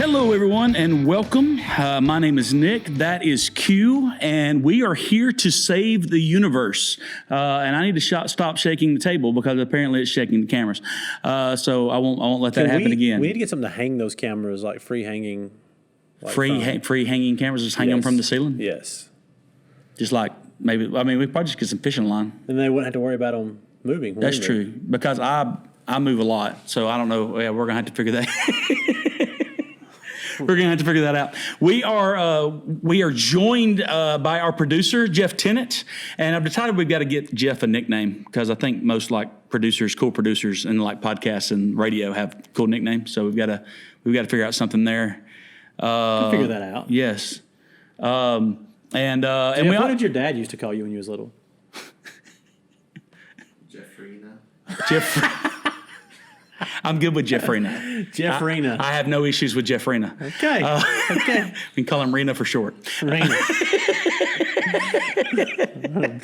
Hello, everyone, and welcome. My name is Nick. That is Q, and we are here to save the universe. And I need to stop shaking the table because apparently it's shaking the cameras. So I won't let that happen again. We need to get something to hang those cameras, like free hanging. Like free hanging cameras, just hang them from the ceiling? Yes. Just like maybe, we probably just get some fishing line. And they wouldn't have to worry about them moving. That's true, because I move a lot, so I don't know. Yeah, we're going to have to figure that We're going to have to figure that out. We are joined by our producer, Jeff Tennant, and I've decided we've got to get Jeff a nickname because I think most cool producers and like podcasts and radio have cool nicknames. So we've got to figure out something there. We'll figure that out. Yes. Jeff, what did your dad used to call you when you was little? Jeff. I'm good with Jeff Rena. Jeff Rena. I have no issues with Jeff Rena. Okay. Okay. We can call him Rena for short. Rena.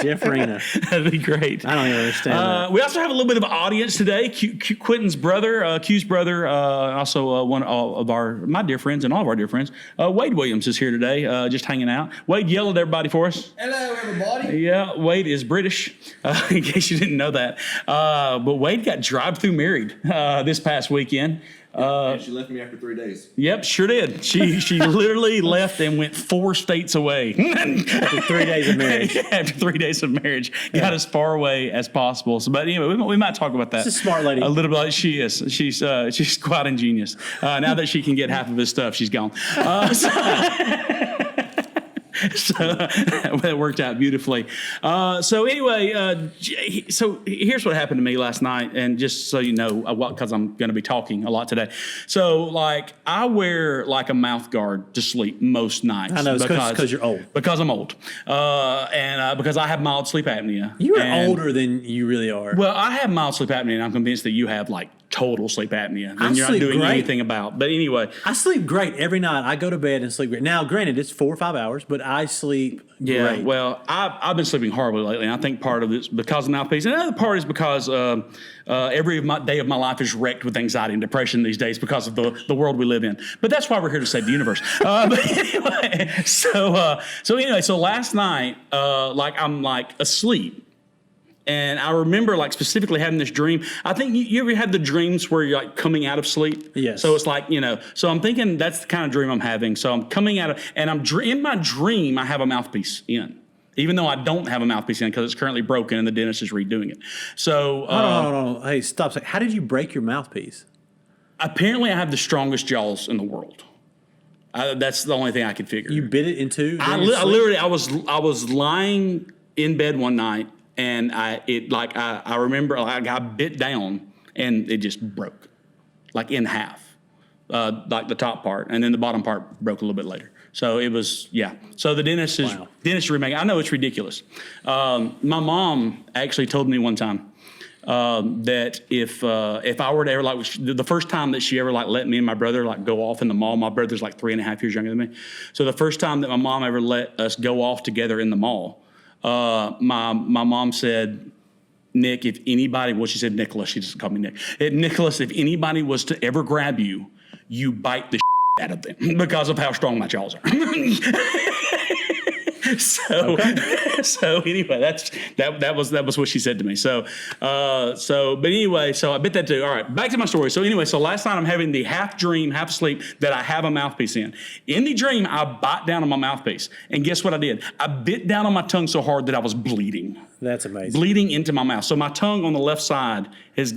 Jeff Rena. That'd be great. I don't even understand that. We also have a little bit of audience today. Quinton's brother, Q's brother, also one of my dear friends and all of our dear friends, Wade Williams is here today, just hanging out. Wade, yell at everybody for us. Hello, everybody. Yeah, Wade is British, in case you didn't know that. But Wade got drive-through married this past weekend. And she left me after 3 days. Yep, sure did. She literally left and went 4 states away. After 3 days of marriage. After 3 days of marriage. Got as far away as possible. So, but anyway, we might talk about that. She's a smart lady. A little bit. She is. She's quite ingenious. Now that she can get half of his stuff, she's gone. So that worked out beautifully. So anyway, so here's what happened to me last night, and just so you know, because I'm going to be talking a lot today. So like I wear like a mouth guard to sleep most nights. I know, it's because you're old. Because I'm old, and because I have mild sleep apnea. You are older than you really are. Well, I have mild sleep apnea, and I'm convinced that you have like total sleep apnea. And you're not doing anything about. But anyway, I sleep great every night. I go to bed and sleep great. Now, granted, it's 4 or 5 hours, but I sleep great. Well, I've been sleeping horribly lately, and I think part of it's because of mouthpiece, and another part is because every day of my life is wrecked with anxiety and depression these days because of the world we live in. But that's why we're here to save the universe. But anyway, so last night, I'm asleep. And I remember specifically having this dream. I think you ever had the dreams where you're coming out of sleep? Yes. So it's so I'm thinking that's the kind of dream I'm having. So I'm coming out of, and in my dream, I have a mouthpiece in. Even though I don't have a mouthpiece in because it's currently broken and the dentist is redoing it. So. Hold on. Hey, stop. How did you break your mouthpiece? Apparently I have the strongest jaws in the world. That's the only thing I could figure. You bit it in two? I was lying in bed one night. And I remember I bit down and it just broke, in half, the top part, and then the bottom part broke a little bit later. So it was, yeah. So the dentist is remaking. I know it's ridiculous. My mom actually told me one time that if I were to ever the first time that she ever let me and my brother go off in the mall. My brother's 3.5 years younger than me. So the first time that my mom ever let us go off together in the mall. My mom said, Nick, if anybody, she said Nicholas, she doesn't call me Nick. Nicholas, if anybody was to ever grab you, you bite the out of them because of how strong my jaws are. So anyway, that was what she said to me. But anyway, so I bit that too. All right, back to my story. So anyway, so last night I'm having the half dream, half sleep that I have a mouthpiece in. In the dream, I bite down on my mouthpiece, and guess what I did? I bit down on my tongue so hard that I was bleeding. That's amazing. Bleeding into my mouth. So my tongue on the left side is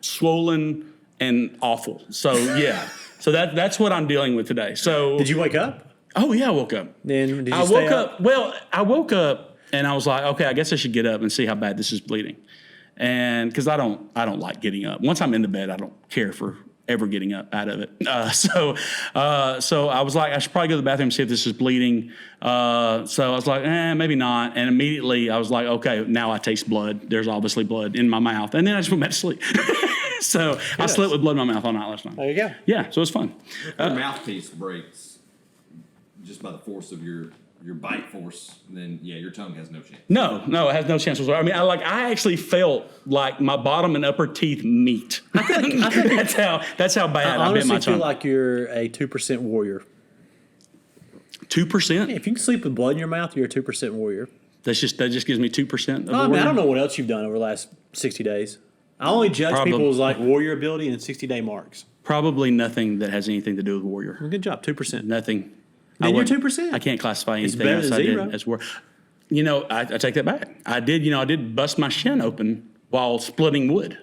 swollen and awful. So yeah, so that's what I'm dealing with today. So did you wake up? Oh yeah, I woke up. Then did you I woke up. Well, I woke up and I was like, okay, I guess I should get up and see how bad this is bleeding, and because I don't like getting up. Once I'm in the bed, I don't care for ever getting up out of it. So I was like, I should probably go to the bathroom and see if this is bleeding. So I was like, maybe not. And immediately I was like, okay, now I taste blood. There's obviously blood in my mouth, and then I just went back to sleep. So yes. I slept with blood in my mouth all night last night. There you go. Yeah, so it was fun. Your mouthpiece breaks just by the force of your bite force, then your tongue has no chance. No, it has no chance whatsoever. I mean, I actually felt like my bottom and upper teeth meet That's how bad I I bit my honestly feel tongue. like you're a 2% warrior. 2%. If you can sleep with blood in your mouth, you're a 2% warrior. That just gives me 2%. I mean, I don't know what else you've done over the last 60 days. I only judge people's like warrior ability in 60-day marks. Probably nothing that has anything to do with warrior. Good job, 2%. Nothing. Then you're wouldn't- 2%. I can't classify anything better else than I did zero. as warrior. I take that back. I did bust my shin open while splitting wood.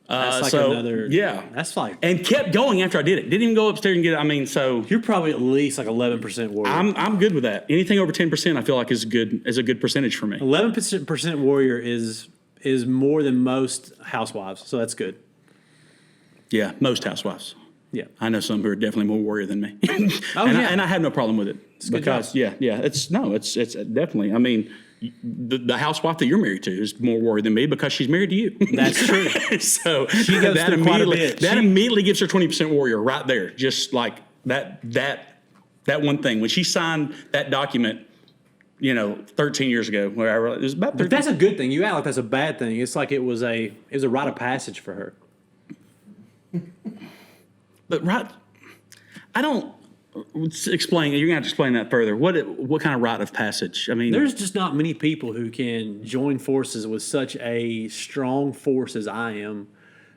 That's like so, another. yeah. That's like. And kept going after I did it. Didn't even go upstairs and get it. I mean, so You're probably at least like 11% warrior. I'm good with that. Anything over 10%, I feel like is a good percentage for me. 11% warrior is more than most housewives, so that's good. Yeah, most housewives. Yeah. I know some who are definitely more warrior than me. Oh, and, yeah. I have no problem with it. a good Because, job. it's definitely, I mean, the housewife that you're married to is more warrior than me because she's married to you. That's true. So She goes through quite a bit. That immediately gives her 20% warrior right there. Just like that one thing. When she signed that document, 13 years ago, where I realized it was about 13. But that's a good thing. You act like that's a bad thing. It's like it was a rite of passage for her. But I don't explain. You're gonna have to explain that further. What kind of rite of passage? I mean, There's just not many people who can join forces with such a strong force as I am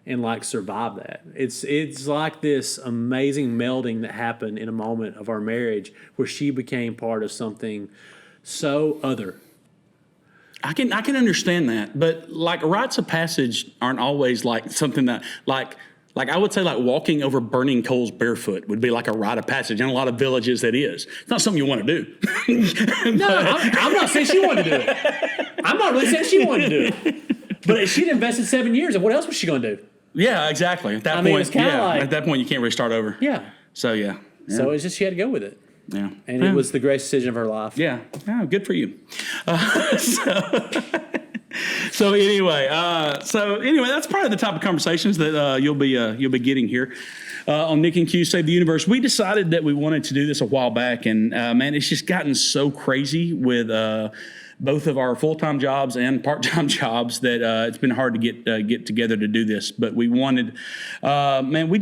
and like survive that. It's like this amazing melding that happened in a moment of our marriage where she became part of something so other. I can understand that, but like rites of passage aren't always like something that like I would say like walking over burning coals barefoot would be like a rite of passage. In a lot of villages, that is. It's not something you want to do. No, I'm not saying she wanted to do it. I'm not really saying she wanted to do it. But she'd invested 7 years, and what else was she going to do? Yeah, exactly. At that point, mean, it's kinda like- at that point, you can't really start over. Yeah. So yeah. So it's just she had to go with it. Yeah. And it was the greatest decision of her life. Yeah. Oh, good for you. So anyway, that's probably the type of conversations that you'll be getting here on Nick and Q Save the Universe. We decided that we wanted to do this a while back, and man, it's just gotten so crazy with both of our full-time jobs and part-time jobs that it's been hard to get together to do this. But we wanted, man, we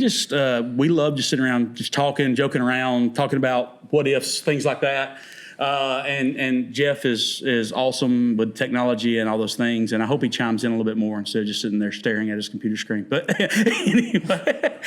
love just sitting around, just talking, joking around, talking about what ifs, things like that. And Jeff is awesome with technology and all those things, and I hope he chimes in a little bit more instead of just sitting there staring at his computer screen. But anyway,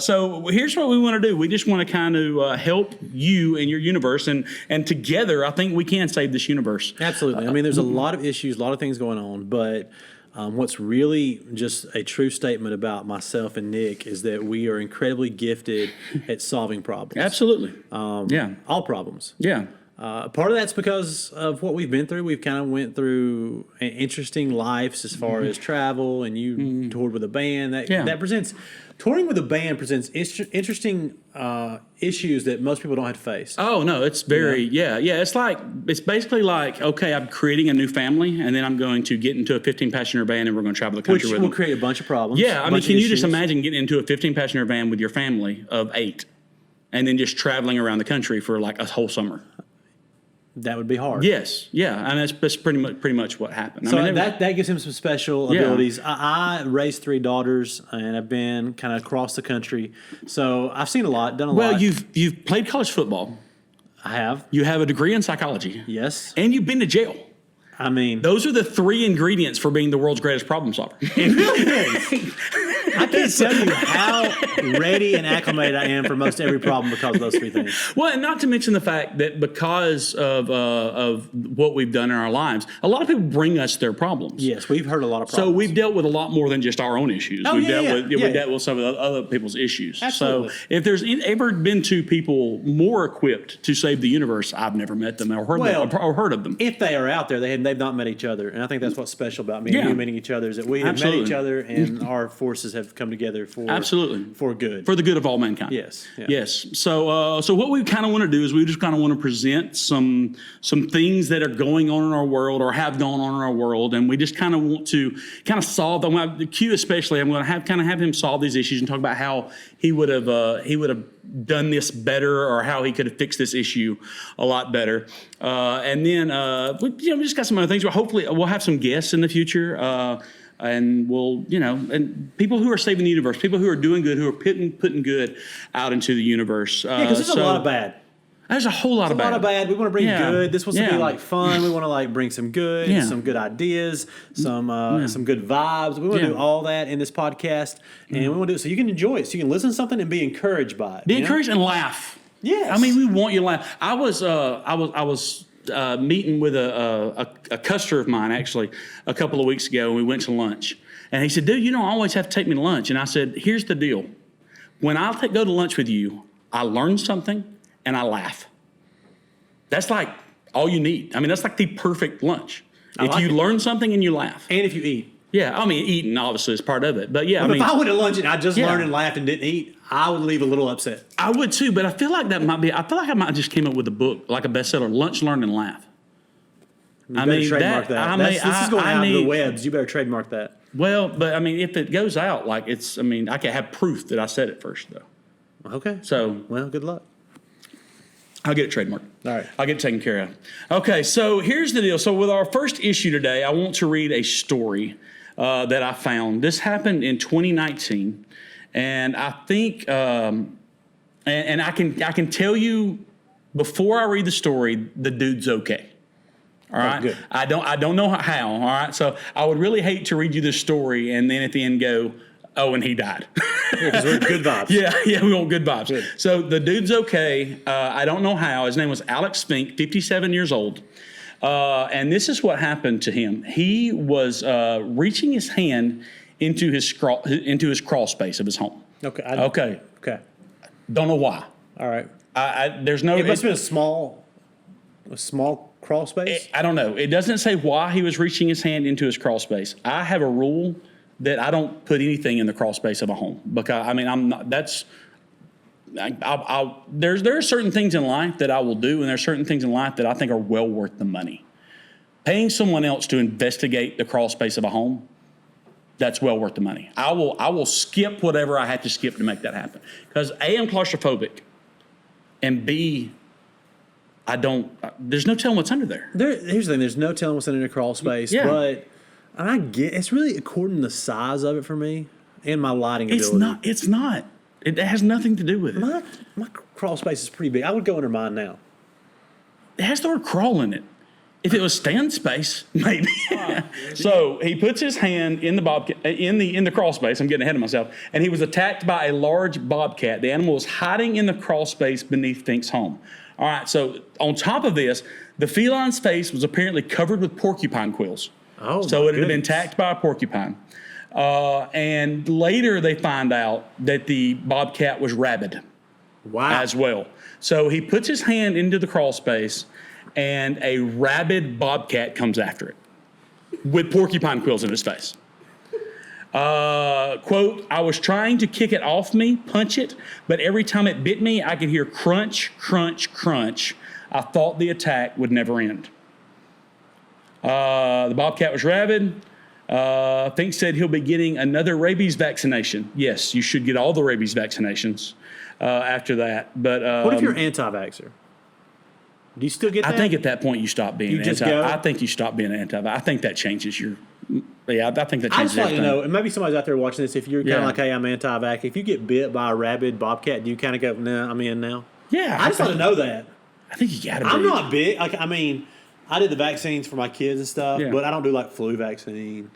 so here's what we want to do. We just want to kind of help you in your universe, and together, I think we can save this universe. Absolutely. I mean, there's a lot of issues, a lot of things going on, but what's really just a true statement about myself and Nick is that we are incredibly gifted at solving problems. Absolutely. Yeah. All problems. Yeah. Part of that's because of what we've been through. We've kind of went through interesting lives as far as travel, and you toured with a band. That presents touring with a band presents interesting issues that most people don't have to face. Oh no, it's very yeah. It's basically like, okay, I'm creating a new family, and then I'm going to get into a 15-passenger van, and we're going to travel the country Which with will them. create a bunch of problems. Yeah, I mean, bunch can of you just issues. imagine getting into a 15-passenger van with your family of 8, and then just traveling around the country for like a whole summer? That would be hard. Yes, yeah, and that's pretty much what happened. So I mean, that gives him some special abilities. I raised 3 daughters, and I've been kind of across the country. So I've seen a lot, done a lot. well, you've played college football. I have. You have a degree in psychology. Yes. And you've been to jail. I mean, Those are the 3 ingredients for being the world's greatest problem solver. it really is. I can't tell you how ready and acclimated I am for most every problem because of those 3 things. Well, and not to mention the fact that because of what we've done in our lives, a lot of people bring us their problems. Yes, we've heard a lot of So problems. we've dealt with a lot more than just our own issues. Oh, We've yeah, dealt yeah. with some of the other people's issues. Absolutely. So if there's ever been 2 people more equipped to save the universe, I've never met them or heard of them. If they are out there, they've not met each other, and I think that's what's special about me and Yeah. you meeting each other is that we have Absolutely. met each other, and our forces have come together for Absolutely. for good. For the good of all mankind. Yes, yeah. Yes. So what we kind of want to do is we just kind of want to present some things that are going on in our world or have gone on in our world, and we just kind of want to kind of solve them. The Q especially, I'm going to have him solve these issues and talk about how he would have done this better or how he could have fixed this issue a lot better. And then we just got some other things. Hopefully we'll have some guests in the future. and we'll, and people who are saving the universe, people who are doing good, who are putting good out into the universe. Yeah, because there's a lot of bad. There's a whole lot of bad. A lot of bad. We want to bring good. This wants to be like fun. We want to like bring some good, some good ideas, some good vibes. We want to do all that in this podcast, and we want to do it so you can enjoy it, so you can listen to something and be encouraged by it. Be encouraged and laugh. Yes. I mean, we want you to laugh. I was meeting with a customer of mine actually a couple of weeks ago, and we went to lunch. And he said, "Dude, you don't always have to take me to lunch." And I said, "Here's the deal. When I go to lunch with you, I learn something and I laugh. That's like all you need. I mean, that's like the perfect lunch. If you learn something and you laugh. And if you eat. Yeah, I mean, eating obviously is part of it. But yeah, if I went to lunch and I just learned and laughed and didn't eat, I would leave a little upset. I would too, but I feel like I might have just came up with a book, like a bestseller, Lunch, Learn, and Laugh. You better trademark that. This is going out to the webs. You better trademark that. Well, but I mean, if it goes out, I can have proof that I said it first, though. Okay. So, well, good luck. I'll get it trademarked. All right. I'll get it taken care of. Okay, so here's the deal. So with our first issue today, I want to read a story that I found. This happened in 2019, and I think, and I can tell you before I read the story, the dude's okay. All right. Good. I don't know how. All right. So I would really hate to read you this story and then at the end go, "Oh, and he died." Because we're good vibes. Yeah, we want good vibes. Good. So the dude's okay. I don't know how. His name was Alex Fink, 57 years old. And this is what happened to him. He was reaching his hand into his crawl space of his home. Okay. Okay. Don't know why. All right. There's no. It must have been a small crawl space. I don't know. It doesn't say why he was reaching his hand into his crawl space. I have a rule that I don't put anything in the crawl space of a home because I'm not. That's. There are certain things in life that I will do, and there are certain things in life that I think are well worth the money. Paying someone else to investigate the crawl space of a home, that's well worth the money. I will skip whatever I have to skip to make that happen because A, I'm claustrophobic, and B, there's no telling what's under there. Here's the thing: there's no telling what's under the crawl space. Yeah. But I get it's really according to the size of it for me and my lighting ability. It's not. It has nothing to do with it. My crawl space is pretty big. I would go under mine now. It has the word crawl in it. If it was stand space, maybe. So he puts his hand in the bobcat in the crawl space. I'm getting ahead of myself. And he was attacked by a large bobcat. The animal was hiding in the crawl space beneath Fink's home. All right. So on top of this, the feline's face was apparently covered with porcupine quills. Oh, so it had been attacked by a porcupine. And later they find out that the bobcat was rabid. Wow. As well. So he puts his hand into the crawl space, and a rabid bobcat comes after it with porcupine quills in his face. Quote, "I was trying to kick it off me, punch it, but every time it bit me, I could hear crunch, crunch, crunch. I thought the attack would never end." The bobcat was rabid. Fink said he'll be getting another rabies vaccination. Yes, you should get all the rabies vaccinations after that. But what if you're anti-vaxxer? Do you still get that? I think at that point you stop being I think you stop being anti. I think that changes your. Yeah, I think that changes I just like everything. to know, and maybe somebody's out there watching this. If you're kind of like, "Hey, I'm anti-vax," if you get bit by a rabid bobcat, do you kind of go, "Nah, I'm in now"? Yeah, I just want to know that. I think you got to be. I'm not big. I did the vaccines for my kids and stuff, but I don't do like flu vaccine.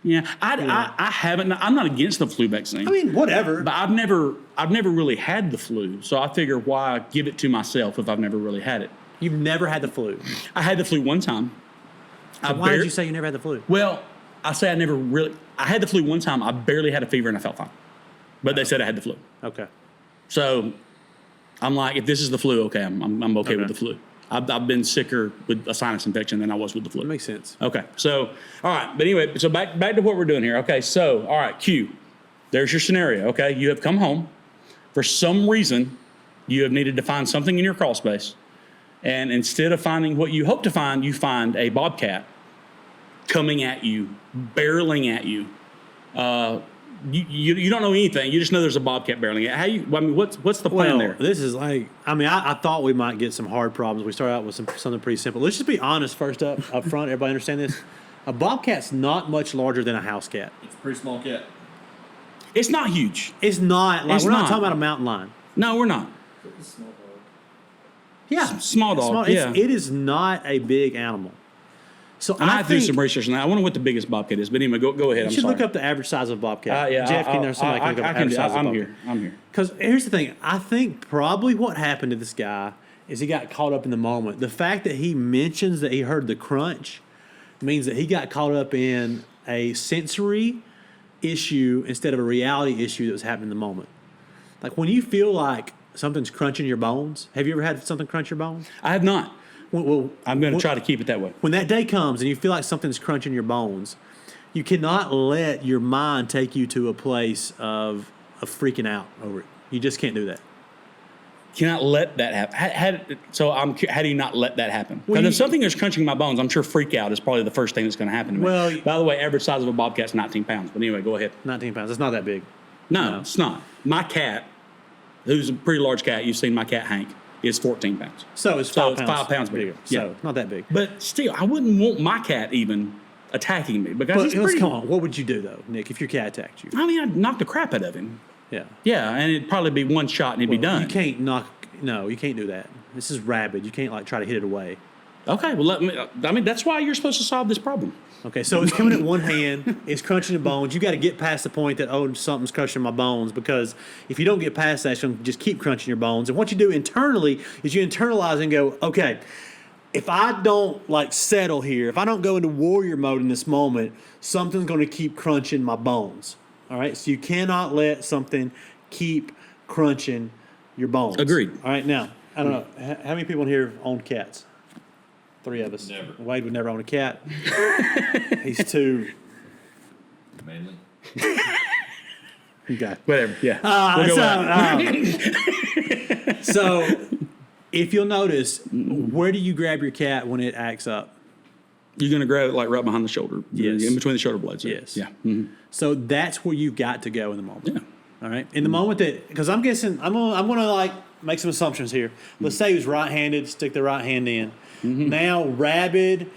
Yeah, I haven't. I'm not against the flu vaccine. I mean, whatever. But I've never really had the flu, so I figure why give it to myself if I've never really had it. You've never had the flu. I had the flu one time. So why did you say you never had the flu? Well, I say I had the flu one time. I barely had a fever and I felt fine. But they said I had the flu. Okay. So I'm like, if this is the flu, okay, I'm okay with the flu. I've been sicker with a sinus infection than I was with the flu. That makes sense. Okay. So, all right. But anyway, so back to what we're doing here. Okay. So, all right, Q. There's your scenario. Okay. You have come home. For some reason, you have needed to find something in your crawl space. And instead of finding what you hope to find, you find a bobcat coming at you, barreling at you. You don't know anything. You just know there's a bobcat barreling at. What's the plan there? This is like, I thought we might get some hard problems. We started out with something pretty simple. Let's just be honest first up front. Everybody understand this? A bobcat's not much larger than a house cat. It's a pretty small cat. It's not huge. It's not. Like, It's we're not not. talking about a mountain lion. No, we're not. Yeah. Small dog, yeah. It is not a big animal. So I I have to do think some research on that. I wonder what the biggest bobcat is. But anyway, go ahead. you I'm should sorry. look up the average size of a bobcat. Yeah, Jeff, can there somebody can look up the average size of a I'm bobcat? here. I'm here. Because here's the thing. I think probably what happened to this guy is he got caught up in the moment. The fact that he mentions that he heard the crunch means that he got caught up in a sensory issue instead of a reality issue that was happening in the moment. Like when you feel like something's crunching your bones, have you ever had something crunch your bones? I have not. Well, I'm going to try to keep it that way. when that day comes and you feel like something's crunching your bones, you cannot let your mind take you to a place of freaking out over it. You just can't do that. Cannot let that happen. How do you not let that happen? Well, Because if something is crunching my bones, I'm sure freak out is probably the first thing that's going to happen to me. Well, by the way, average size of a bobcat's 19 pounds. But anyway, go ahead. 19 pounds. That's not that big. No, it's not. My cat, who's a pretty large cat, you've seen my cat Hank, is 14 pounds. So it's 5 pounds bigger. So Yeah. not that big. But still, I wouldn't want my cat even attacking me because he's But let's pretty. come on. What would you do though, Nick, if your cat attacked you? I mean, I'd knock the crap out of him. Yeah. Yeah, and it'd probably be one shot and he'd be done. You can't knock. No, you can't do that. This is rabid. You can't like try to hit it away. Okay, well, that's why you're supposed to solve this problem. Okay, so it's coming at one hand, it's crunching the bones. You got to get past the point that, oh, something's crushing my bones, because if you don't get past that, it's going to just keep crunching your bones. And what you do internally is you internalize and go, okay, if I don't like settle here, if I don't go into warrior mode in this moment, something's going to keep crunching my bones. All right, so you cannot let something keep crunching your bones. Agreed. All right, now, I don't know, how many people in here own cats? 3 of us. Never. Wade would never own a cat. He's too. Mainly. Okay. Whatever, yeah. We'll go with So, if you'll notice, where do you grab your cat when it acts up? You're going to grab it like right behind the shoulder. Yes. In between the shoulder blades. Yes. Yeah. Mm-hmm. So that's where you've got to go in the moment. Yeah. All right. In the moment that, because I'm guessing, I'm gonna like make some assumptions here. Let's say he was right-handed, stick the right hand in. Now, rabid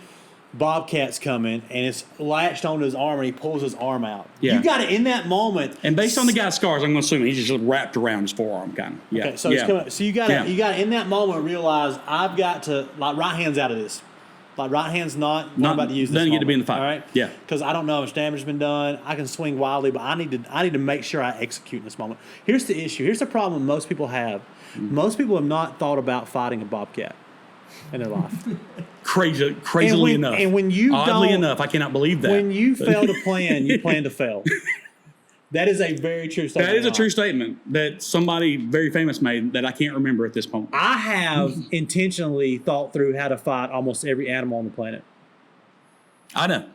bobcat's coming, and it's latched onto his arm, and he pulls his arm out. Yeah. You got it in that moment. And based on the guy's scars, I'm going to assume he's just wrapped around his forearm, kind of. Yeah. Okay, so yeah. it's coming. So you got to in that moment realize I've got to like right hand's out of this. Like right hand's not about to use this. Doesn't get to be in moment, the fight. All right. Yeah. Because I don't know how much damage has been done. I can swing wildly, but I need to make sure I execute in this moment. Here's the issue. Here's the problem most people have. Most people have not thought about fighting a bobcat in their life. Crazily enough. And when you Oddly don't, enough, I cannot believe that. when you fail to plan, you plan to fail. That is a very true statement. That is a true statement that somebody very famous made that I can't remember at this point. I have intentionally thought through how to fight almost every animal on the planet. I know.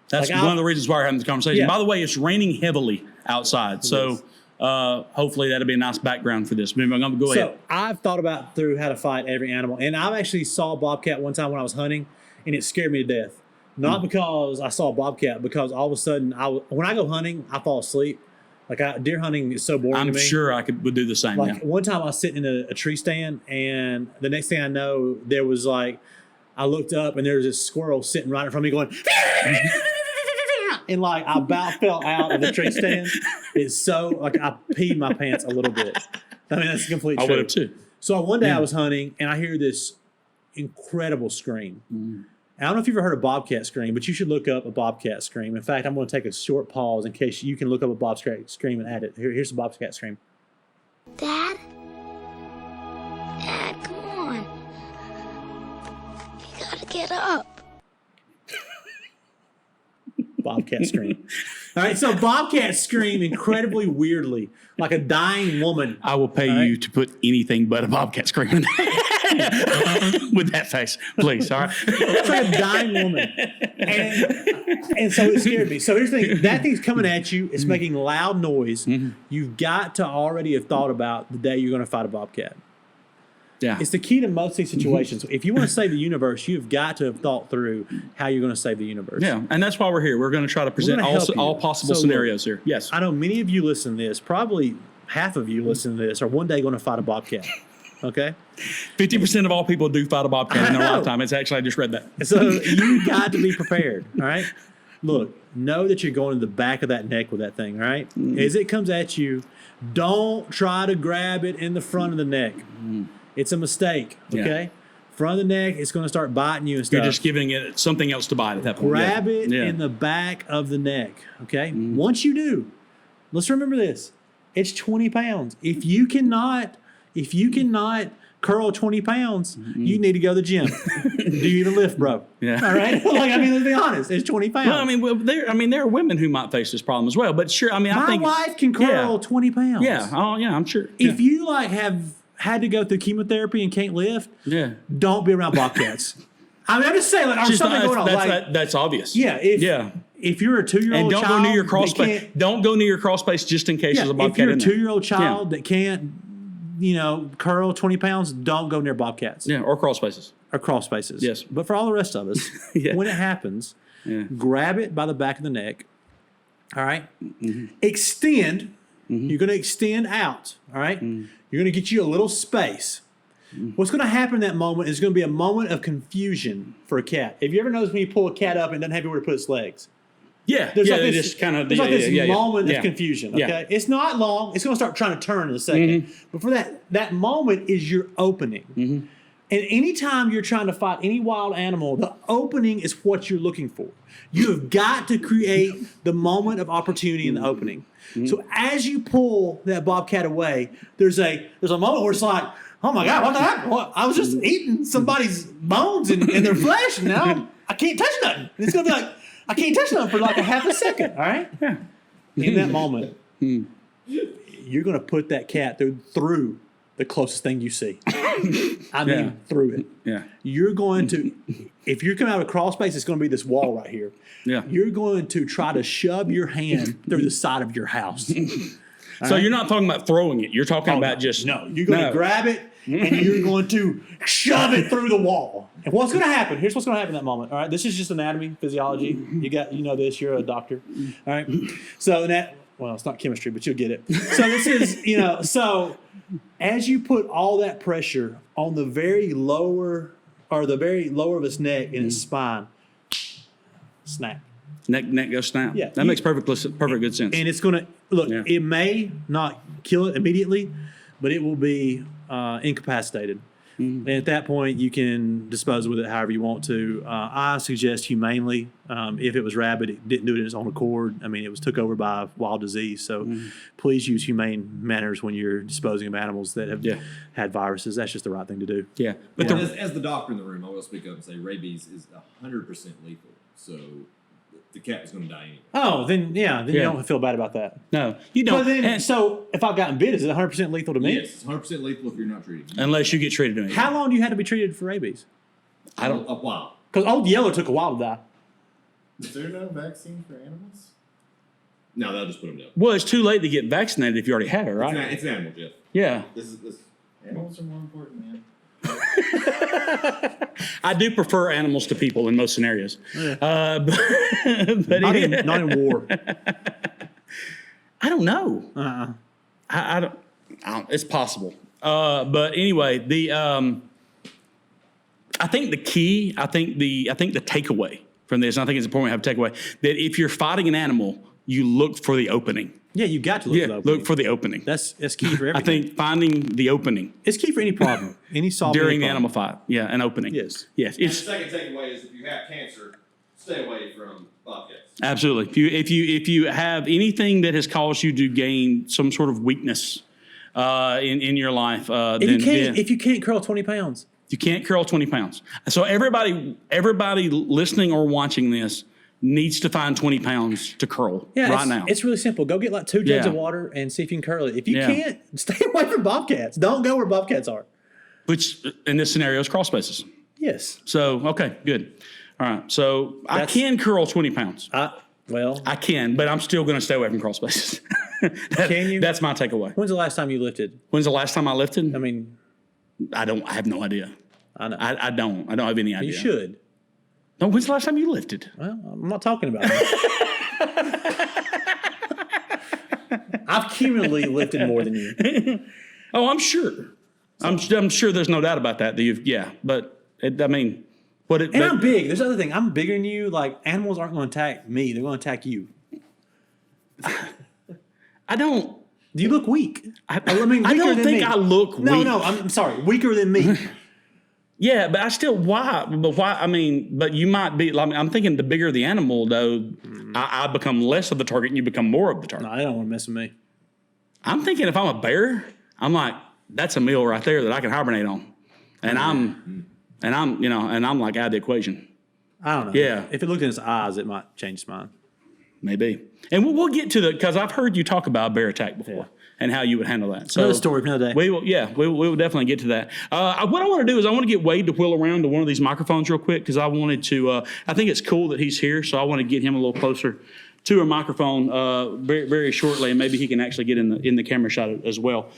That's Like one of the reasons why we're having this conversation. Yeah. By the way, it's raining heavily outside. So hopefully that'll be a nice background for this. Maybe I'm going to go So ahead. I've thought about through how to fight every animal, and I actually saw a bobcat one time when I was hunting, and it scared me to death. Not because I saw a bobcat, because all of a sudden, when I go hunting, I fall asleep. Like deer hunting is so boring to I'm me. sure I would do the same. Like Yeah. one time I was sitting in a tree stand, and the next thing I know, there was like, I looked up and there was this squirrel sitting right in front of me going, and like I about fell out of the tree stand. It's so, like I peed my pants a little bit. I mean, that's complete I true. would have too. So one day I was hunting and I hear this incredible scream. I don't know if you've ever heard a bobcat scream, but you should look up a bobcat scream. In fact, I'm going to take a short pause in case you can look up a bobcat scream and add it. Here's a bobcat scream. Dad? Dad, come on. You gotta get up. Bobcat scream. All right, so bobcat scream incredibly weirdly, like a dying woman. I will pay you to put anything but a bobcat scream in with that face, please. All right. It's like a dying woman. And so it scared me. So here's the thing. That thing's coming at you. It's making loud noise. You've got to already have thought about the day you're going to fight a bobcat. Yeah. It's the key to most of these situations. If you want to save the universe, you've got to have thought through how you're going to save the universe. Yeah, and that's why we're here. We're going to try to present gonna help you. all possible So, scenarios here. Yes. I know many of you listen to this, probably half of you listen to this, are one day going to fight a bobcat. Okay. 50% of all people do fight a bobcat in their I know. lifetime. It's actually, I just read that. So you got to be prepared. All right. Look, know that you're going to the back of that neck with that thing. All right. As it comes at you, don't try to grab it in the front of the neck. It's a mistake. Yeah. Okay. Front of the neck, it's going to start biting you and stuff. You're just giving it something else to bite at that point. Grab it Yeah. in the back of the neck. Okay. Once you do, let's remember this. It's 20 pounds. If you cannot curl 20 pounds, you need to go to the gym. Do you even lift, bro? Yeah. All right. Like, I mean, let's be honest. It's 20 pounds. Well, there are women who might face this problem as well. But sure, I mean, I My think wife can curl Yeah. 20 pounds. Yeah. Oh, yeah. I'm sure. If you like have had to go through chemotherapy and can't lift, yeah. don't be around bobcats. I mean, I'm just saying, like, there's Just something going on. that's obvious. Yeah. If you're a 2-year-old And don't child go near your crawl that space. can't- Don't go near your crawl space just in case there's a bobcat if you're a in there. 2-year-old child that can't, curl 20 pounds, don't go near bobcats Yeah, or crawl spaces. or crawl spaces. Yes. But for all the rest of us, Yeah. when it happens, Yeah. grab it by the back of the neck. All right. Extend. You're going to extend out. All right. You're going to get you a little space. What's going to happen in that moment is going to be a moment of confusion for a cat. Have you ever noticed when you pull a cat up and it doesn't have anywhere to put its legs? Yeah. There's yeah. like They this, just kind of. there's like this moment yeah. of confusion. Yeah. Okay, it's not long. It's going to start trying to turn in a second. But for that moment is your opening. And anytime you're trying to fight any wild animal, the opening is what you're looking for. You have got to create the moment of opportunity in the opening. So as you pull that bobcat away, there's a moment where it's like, oh my God, what happened? What? I was just eating somebody's bones and their flesh, and now I can't touch nothing. And it's gonna be like, I can't touch nothing for like a half a second. All right. Yeah. In that moment, you're gonna put that cat through the closest thing you see. I mean, Yeah. through it. Yeah. You're going to, if you're coming out of a crawl space, it's going to be this wall right here. Yeah. You're going to try to shove your hand through the side of your house. So you're not talking about throwing it. You're talking about just No, you're going to grab it and you're going to shove it through the wall. And what's going to happen? Here's what's going to happen in that moment. All right, this is just anatomy, physiology. You know this. You're a doctor. All right. So well, it's not chemistry, but you'll get it. So this is so as you put all that pressure on the very lower of its neck and its spine, snap. neck goes snap. Yeah. That makes perfect good sense. And it's going to look. Yeah. It may not kill it immediately, but it will be incapacitated. And at that point, you can dispose with it however you want to. I suggest humanely. If it was rabid, it didn't do it in its own accord. I mean, it was took over by wild disease. So please use humane manners when you're disposing of animals that have had viruses. That's just the right thing to do. Yeah. But Well, as the doctor in the room, I will speak up and say rabies is 100% lethal. So the cat is going to die anyway. Oh, then you don't feel bad about that. no, you don't. But then, And- so if I've gotten bit, is it 100% lethal to me? Yes, it's 100% lethal if you're not treated. unless you get treated to it. How long do you have to be treated for rabies? I don't. A while. Because Old Yeller took a while to die. Is there no vaccine for animals? No, they'll just put them down. Well, it's too late to get vaccinated if you already have it, right? It's an animal, Jeff. Yeah. This. Animals are more important, man. I do prefer animals to people in most scenarios. But Not in war. I don't know. I don't. It's possible. But anyway, I think the key. I think the takeaway from this. And I think it's important to have a takeaway that if you're fighting an animal, you look for the opening. Yeah, you got to look for the opening. Look for the opening. That's key for everything. I think finding the opening it's key for any problem, any solving during any the problem. animal fight. Yeah, an opening. Yes. Yes. And the It's second takeaway is if you have cancer, stay away from bobcats. absolutely. If you have anything that has caused you to gain some sort of weakness in your life, If you can't curl 20 pounds, you can't curl 20 pounds. So everybody listening or watching this needs to find 20 pounds to curl right now. It's really simple. Go get like 2 jugs Yeah. of water and see if you can curl it. If you Yeah. can't, stay away from bobcats. Don't go where bobcats are. Which in this scenario is crawl spaces. Yes. So, okay, good. All right. So I That's- can curl 20 pounds. Well, I can, but I'm still going to stay away from crawl spaces. Can you? That's my takeaway. when's the last time you lifted? When's the last time I lifted? I mean, I have no idea. I know. I don't have any idea. You should. No, when's the last time you lifted? Well, I'm not talking about that. I've cumulatively lifted more than you. Oh, I'm sure. I'm sure there's no doubt about that. But I mean, what it. And but- I'm big. There's other thing. I'm bigger than you. Like animals aren't going to attack me. They're going to attack you. I don't. Do you look weak? I mean, I weaker don't than think me. I look weak. No. I'm sorry. Weaker than me. Yeah, but I still why? But why? I mean, but you might be. I mean, I'm thinking the bigger the animal, though, I become less of the target, and you become more of the target. No, they don't want to mess with me. I'm thinking if I'm a bear, I'm like, that's a meal right there that I can hibernate on, and I'm like out of the equation. I don't know. Yeah. If it looked in his eyes, it might change his mind. Maybe, and we'll get to because I've heard you talk about a bear attack before and how you would handle that. So Another story for another day. We will definitely get to that. What I want to do is I want to get Wade to wheel around to one of these microphones real quick because I wanted to. I think it's cool that he's here, so I want to get him a little closer to a microphone very very shortly, and maybe he can actually get in the camera shot as well.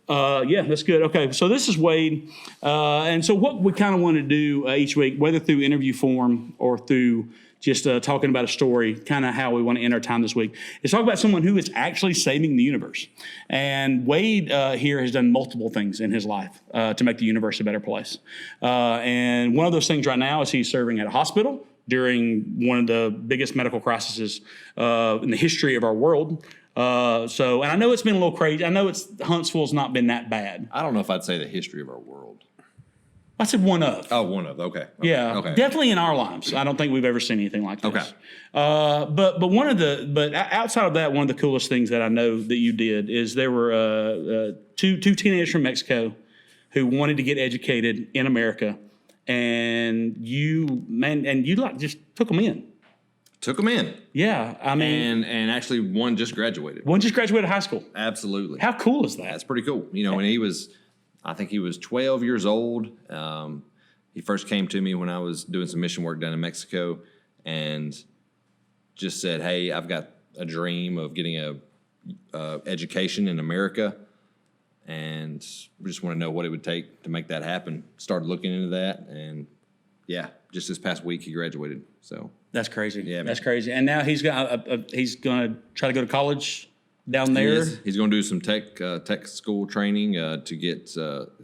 Yeah, that's good. Okay, so this is Wade, and so what we kind of want to do each week, whether through interview form or through just talking about a story, kind of how we want to end our time this week, is talk about someone who is actually saving the universe. And Wade here has done multiple things in his life to make the universe a better place. And one of those things right now is he's serving at a hospital during one of the biggest medical crises in the history of our world. And I know it's been a little crazy. I know Huntsville's not been that bad. I don't know if I'd say the history of our world. I said one of. Oh, one of. Okay. Yeah, Okay. definitely in our lives. I don't think we've ever seen anything like this. Okay. But outside of that, one of the coolest things that I know that you did is there were two teenagers from Mexico who wanted to get educated in America, and you like just took them in. Took him in, Yeah, I mean, and actually one just graduated. one just graduated high school. Absolutely. How cool is that? That's pretty cool. And I think he was 12 years old. He first came to me when I was doing some mission work down in Mexico and just said, hey, I've got a dream of getting a education in America, and we just want to know what it would take to make that happen. Started looking into that, and yeah, just this past week he graduated. So That's crazy. Yeah, man. That's crazy. And now he's gonna try to go to college down there. he's going to do some tech school training to get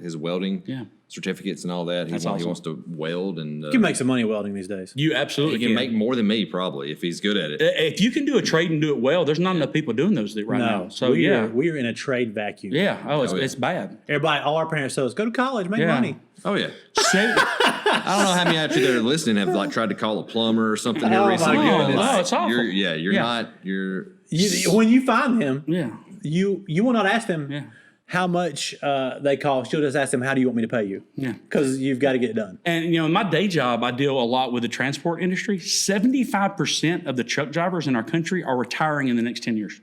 his welding Yeah. certificates and all that. He awesome. wants to weld, and You can make some money welding these days. You absolutely he can make more than me probably if he's good at it. If you can do a trade and do it well, there's not enough people doing those right now. So we are in a trade vacuum. yeah. Oh, yeah. it's bad. Everybody, all our parents tell us, go to college, make Yeah. money. Oh yeah. So- I don't know how many out there that are listening have like tried to call a plumber or something here Oh, my recently. goodness. No, it's awful. You're Yeah. not. You're When you find them, yeah. you will not ask them Yeah. how much they cost. You'll just ask them, how do you want me to pay you? Yeah. Because you've got to get it done. And in my day job, I deal a lot with the transport industry. 75% of the truck drivers in our country are retiring in the next 10 years.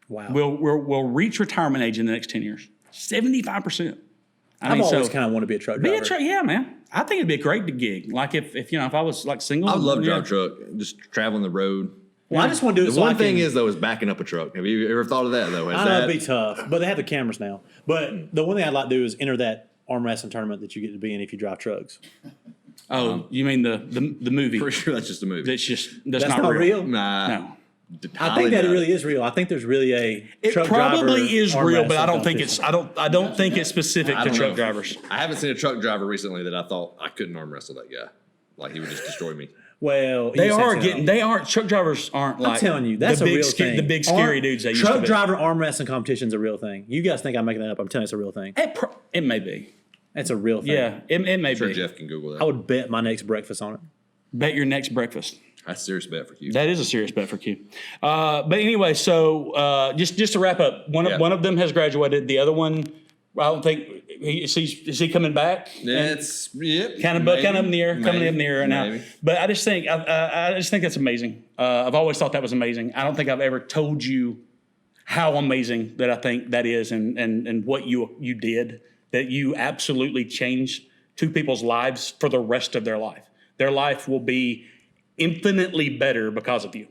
Wow. We'll reach retirement age in the next 10 years. 75%. I've always kind of wanted to be a truck Be driver. a truck, yeah, man. I think it'd be a great gig. Like if I was like single. I would love to yeah. drive a truck, just traveling the road. Well, I just want to do it The so one I thing can, is though is backing up a truck. Have you ever thought of that though? I know it'd be tough, but they have the cameras now. But the one thing I'd like to do is enter that arm wrestling tournament that you get to be in if you drive trucks. Oh, you mean the movie? Pretty sure that's just a movie. That's That's not real. Nah. No. I think that it really is real. I think there's really a It truck probably driver is arm real, but I wrestling don't think it's I don't think it's specific I to don't truck know. drivers. I haven't seen a truck driver recently that I thought I couldn't arm wrestle that guy. Like he would just destroy me. Well, Truck drivers aren't like I'm telling you, that's the a big real sca- thing. the big scary dudes they used to Truck be. driver arm wrestling competition's a real thing. You guys think I'm making that up? I'm telling you, it's a real thing. It may be. That's a real thing. Yeah, it may I'm sure be. Jeff can Google that. I would bet my next breakfast on it. Bet your next breakfast. That's a serious bet for you. That is a serious bet for Q. But anyway, so just to wrap up, one of them has graduated. The other one, I don't think is he coming back? That's yep. Kind of in the air, coming in the air right now. Maybe. But I just think that's amazing. I've always thought that was amazing. I don't think I've ever told you how amazing that I think that is, and what you did. That you absolutely changed two people's lives for the rest of their life. Their life will be infinitely better because of you.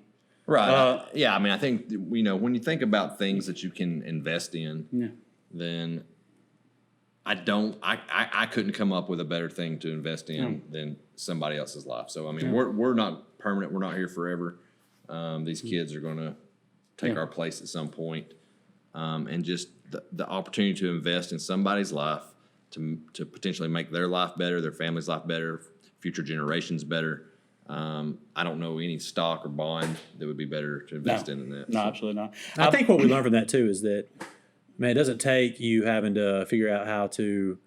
Right. Yeah. I mean, I think when you think about things that you can invest in, then I couldn't come up with a better thing to invest in than somebody else's life. So I mean, we're not permanent. We're not here forever. These kids are going to take our place at some point. And just the opportunity to invest in somebody's life to potentially make their life better, their family's life better, future generations better. I don't know any stock or bond that would be better to invest in than that. No, absolutely not. I think what we learned from that too is that, man, it doesn't take you having to figure out how to,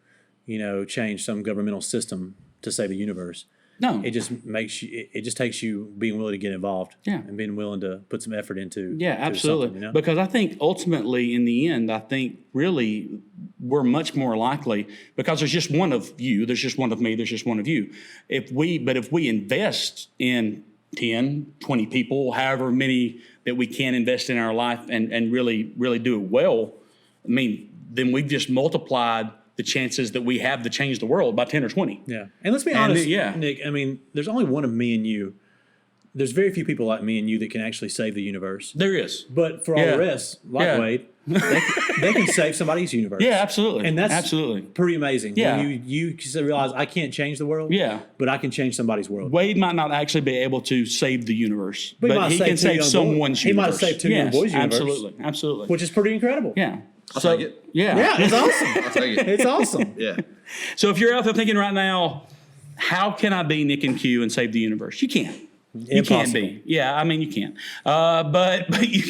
change some governmental system to save the universe. No. It just makes you. It just takes you being willing to get involved. Yeah. And being willing to put some effort into. Yeah, to absolutely. something, Because I think ultimately, in the end, I think really we're much more likely, because there's just one of you, there's just one of me, there's just one of you. If we invest in 10, 20 people, however many that we can invest in our life and really, really do it well, I mean, then we've just multiplied the chances that we have to change the world by 10 or 20. Yeah. And let's be honest, yeah. Nick, I mean, there's only one of me and you. There's very few people like me and you that can actually save the universe. There is. But for all Yeah. the rest, like Yeah. Wade, they can save somebody's universe. Yeah, absolutely. And that's absolutely. pretty amazing. Yeah. When you realize I can't change the world, Yeah. but I can change somebody's world. Wade might not actually be able to save the universe, But he but might he save can two save young someone's boys. He might universe. save two young Yes, boys' universe. Absolutely, absolutely. Which is pretty incredible. Yeah. I'll So, take it. Yeah. Yeah, it's awesome. I'll take it. It's awesome. Yeah. So if you're out there thinking right now, how can I be Nick and Q and save the universe? You can't. You can't Impossible. be. Yeah, I mean you can't. But you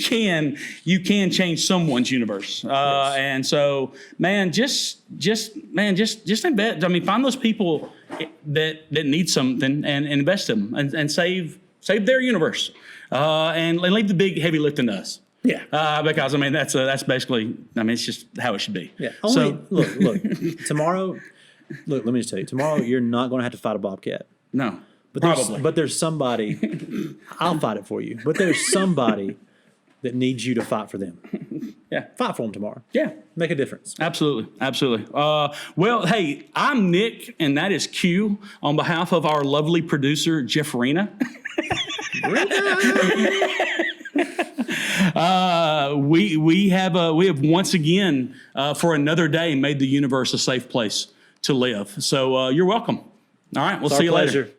can change someone's universe. And so, man, just invest. I mean, find those people that need something and invest in them and save their universe. And leave the big heavy lifting to us. Yeah. Because I mean that's basically, I mean, it's just how it should be. Yeah. So Look, tomorrow, let me just tell you, tomorrow you're not going to have to fight a bobcat. no. But Probably. there's somebody, I'll fight it for you, but there's somebody that needs you to fight for them. Yeah. Fight for them tomorrow. Yeah. Make a difference. Absolutely, absolutely. Well, hey, I'm Nick, and that is Q. On behalf of our lovely producer, Jeff Rena. We have once again for another day made the universe a safe place to live. So you're welcome. All right, we'll see you later. Pleasure.